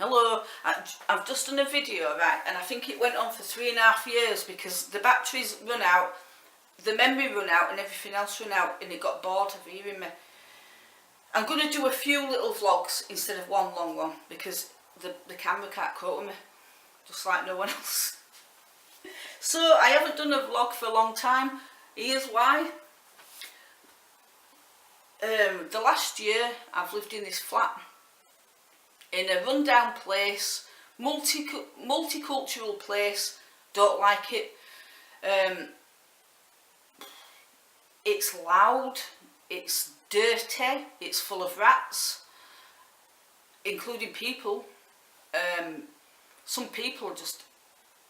Hello, I've just done a video, right, and I think it went on for 3.5 years because the batteries run out, the memory run out and everything else run out, and it got bored of hearing me. I'm going to do a few little vlogs instead of one long one because the camera can't cope with me, just like no one else. So I haven't done a vlog for a long time. Here's why. The last year I've lived in this flat in a rundown place, multicultural place. Don't like it. It's loud, it's dirty, it's full of rats, including people. Some people are just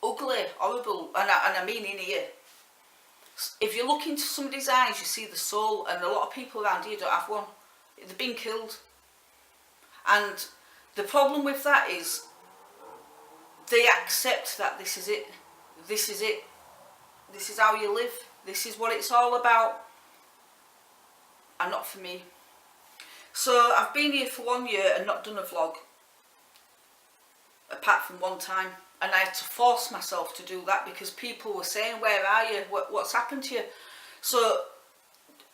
ugly, horrible, and I mean in here. If you look into somebody's eyes, you see the soul, and a lot of people around here don't have one. They've been killed. And the problem with that is they accept that this is it. This is it. This is how you live. This is what it's all about. And not for me. So I've been here for 1 year and not done a vlog. Apart from one time. And I had to force myself to do that because people were saying, where are you? What's happened to you? So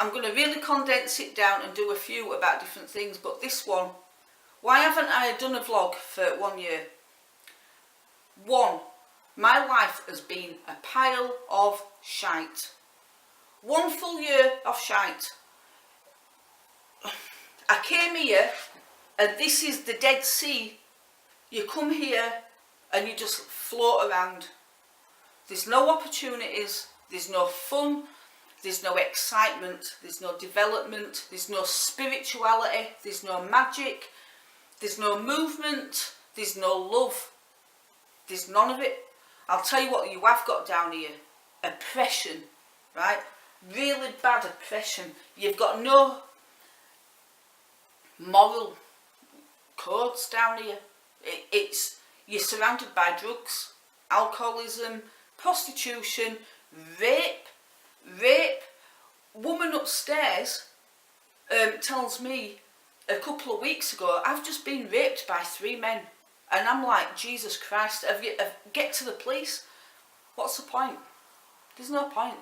I'm going to really condense it down and do a few about different things. But this one, why haven't I done a vlog for 1 year? One, my life has been a pile of shite. 1 full year of shite. I came here and this is the Dead Sea. You come here and you just float around. There's no opportunities, there's no fun, there's no excitement, there's no development, there's no spirituality, there's no magic, there's no movement, there's no love. There's none of it. I'll tell you what you have got down here. Oppression, right? Really bad oppression. You've got no moral codes down here. You're surrounded by drugs, alcoholism, prostitution, rape. Woman upstairs tells me a couple of weeks ago, I've just been raped by 3 men. And I'm like, Jesus Christ, get to the police. What's the point? There's no point.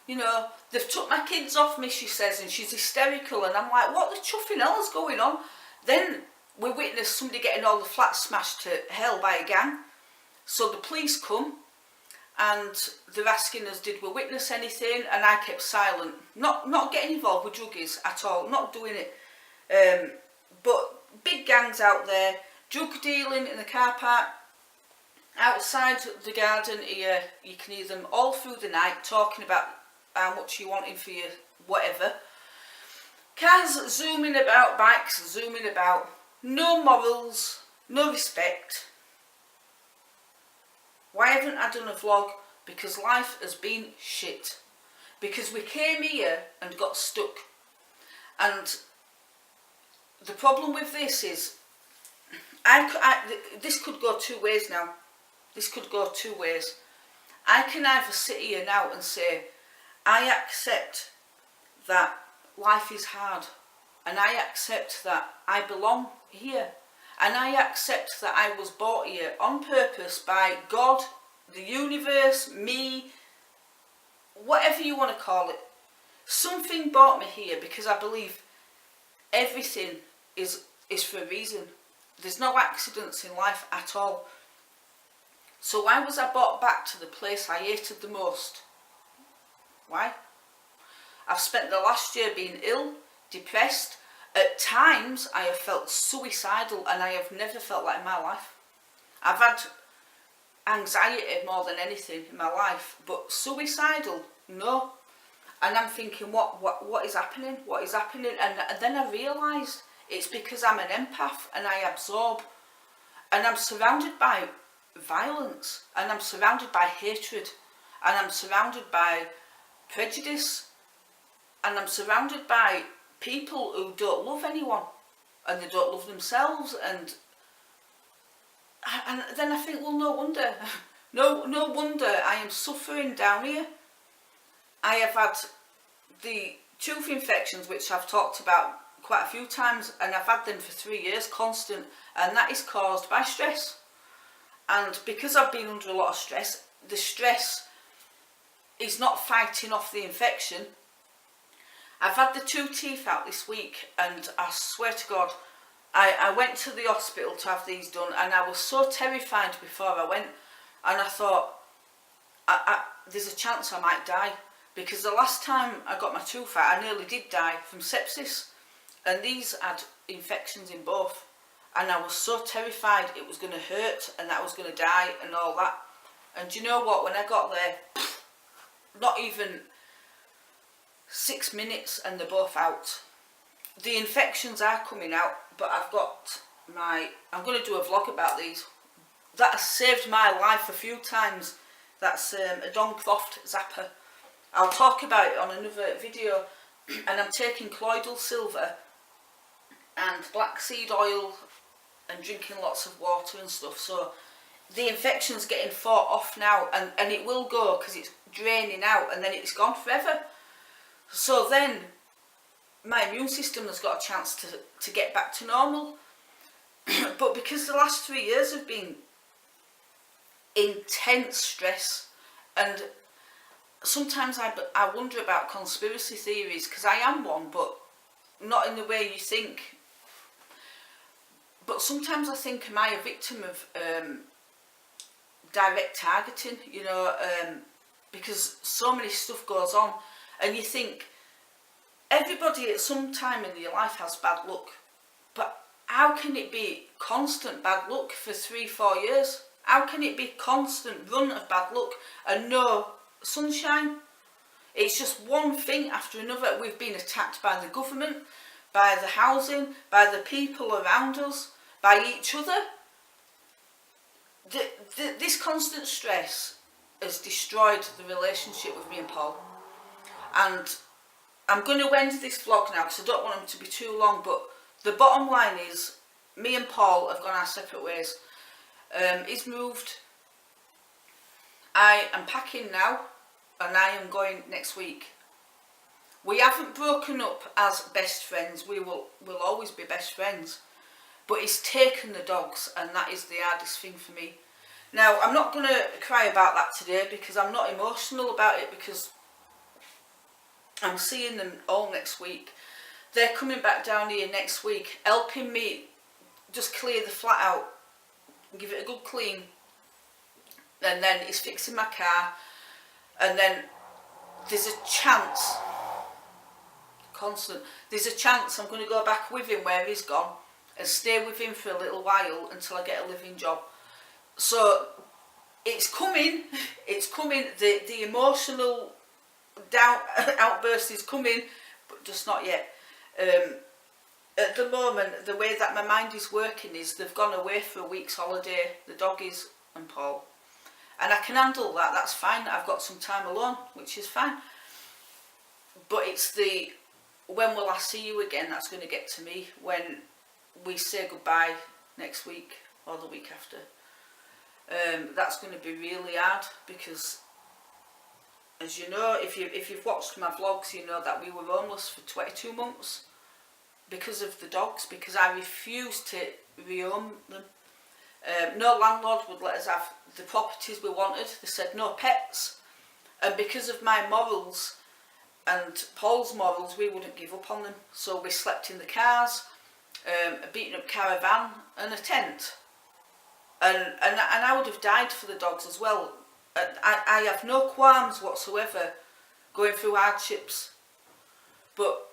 They've took my kids off me, she says, and she's hysterical. And I'm like, what the chuffing hell is going on? Then we witnessed somebody getting all the flats smashed to hell by a gang. So the police come and they're asking us, did we witness anything? And I kept silent. Not getting involved with druggies at all, not doing it. But big gangs out there, drug dealing in the car park, outside the garden here. You can hear them all through the night talking about how much you wanting for your whatever. Cars zooming about, bikes zooming about. No morals, no respect. Why haven't I done a vlog? Because life has been shit. Because we came here and got stuck. And the problem with this is, this could go 2 ways now. This could go 2 ways. I can either sit here now and say, I accept that life is hard. And I accept that I belong here. And I accept that I was brought here on purpose by God, the universe, me, whatever you want to call it. Something brought me here because I believe everything is for a reason. There's no accidents in life at all. So why was I brought back to the place I hated the most? Why? I've spent the last year being ill, depressed. At times I have felt suicidal, and I have never felt that in my life. I've had anxiety more than anything in my life, but suicidal, no. And I'm thinking, what is happening? What is happening? And then I realised it's because I'm an empath and I absorb. And I'm surrounded by violence, and I'm surrounded by hatred, and I'm surrounded by prejudice, and I'm surrounded by people who don't love anyone, and they don't love themselves, and then I think, well, no wonder I am suffering down here. I have had the tooth infections, which I've talked about quite a few times, and I've had them for 3 years, constant, and that is caused by stress. And because I've been under a lot of stress, the stress is not fighting off the infection. I've had the 2 teeth out this week, and I swear to God, I went to the hospital to have these done, and I was so terrified before I went, and I thought, there's a chance I might die, because the last time I got my tooth out, I nearly did die from sepsis, and these had infections in both, and I was so terrified it was going to hurt and that I was going to die and all that. And do you know what, when I got there, not even 6 minutes and they're both out. The infections are coming out, but I'm going to do a vlog about these. That has saved my life a few times. That's a Doncroft zapper. I'll talk about it on another video. And I'm taking colloidal silver and black seed oil and drinking lots of water and stuff. So the infection's getting fought off now, and it will go because it's draining out, and then it's gone forever. So then my immune system has got a chance to get back to normal. But because the last 3 years have been intense stress, and sometimes I wonder about conspiracy theories, because I am one, but not in the way you think. But sometimes I think, am I a victim of direct targeting, you know, because so many stuff goes on, and you think everybody at some time in your life has bad luck, but how can it be constant bad luck for 3-4 years? How can it be constant run of bad luck and no sunshine? It's just one thing after another. We've been attacked by the government, by the housing, by the people around us, by each other. This constant stress has destroyed the relationship with me and Paul. And I'm going to end this vlog now because I don't want them to be too long, but the bottom line is, me and Paul have gone our separate ways. He's moved. I am packing now, and I am going next week. We haven't broken up as best friends. We'll always be best friends. But he's taken the dogs, and that is the hardest thing for me. Now, I'm not going to cry about that today because I'm not emotional about it, because I'm seeing them all next week. They're coming back down here next week, helping me just clear the flat out, give it a good clean, and then he's fixing my car, and then there's a chance, there's a chance I'm going to go back with him where he's gone and stay with him for a little while until I get a living job. So it's coming, the emotional outburst is coming, but just not yet. At the moment, the way that my mind is working is they've gone away for a week's holiday, the doggies and Paul. And I can handle that, that's fine. I've got some time alone, which is fine. But it's the, when will I see you again, that's going to get to me. When we say goodbye next week or the week after. That's going to be really hard, because as you know, if you've watched my vlogs, you know that we were homeless for 22 months because of the dogs, because I refused to rehome them. No landlord would let us have the properties we wanted. They said no pets, and because of my morals and Paul's morals, we wouldn't give up on them. So we slept in the cars, a beaten up caravan and a tent, and I would have died for the dogs as well. I have no qualms whatsoever going through hardships, but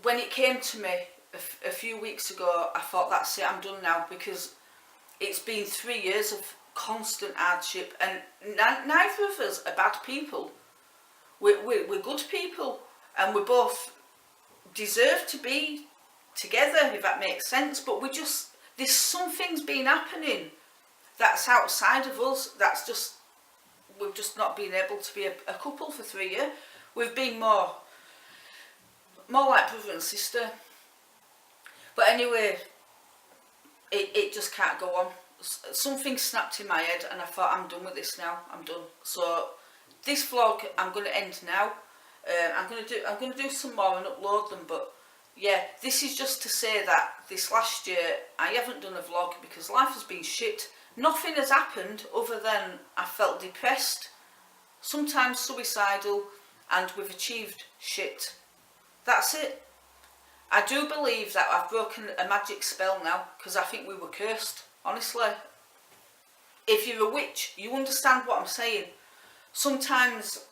when it came to me a few weeks ago, I thought, that's it, I'm done now, because it's been 3 years of constant hardship, and neither of us are bad people. We're good people, and we both deserve to be together, if that makes sense, but there's something's been happening that's outside of us, we've just not been able to be a couple for 3 years. We've been more like brother and sister. But anyway, it just can't go on. Something snapped in my head, and I thought, I'm done with this now. I'm done. So this vlog I'm going to end now. I'm going to do some more and upload them, but yeah, this is just to say that this last year I haven't done a vlog because life has been shit. Nothing has happened other than I felt depressed, sometimes suicidal, and we've achieved shit. That's it. I do believe that I've broken a magic spell now, because I think we were cursed, honestly. If you're a witch, you understand what I'm saying. Sometimes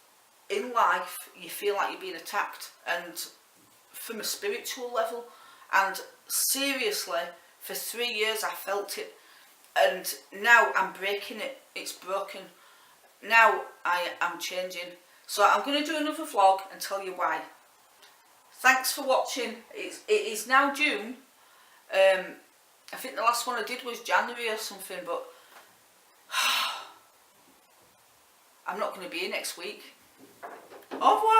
in life you feel like you're being attacked, and from a spiritual level, and seriously for 3 years I felt it, and now I'm breaking it. It's broken. Now I am changing. So I'm going to do another vlog and tell you why. Thanks for watching. It is now June. I think the last one I did was January or something, but I'm not going to be here next week. Au revoir.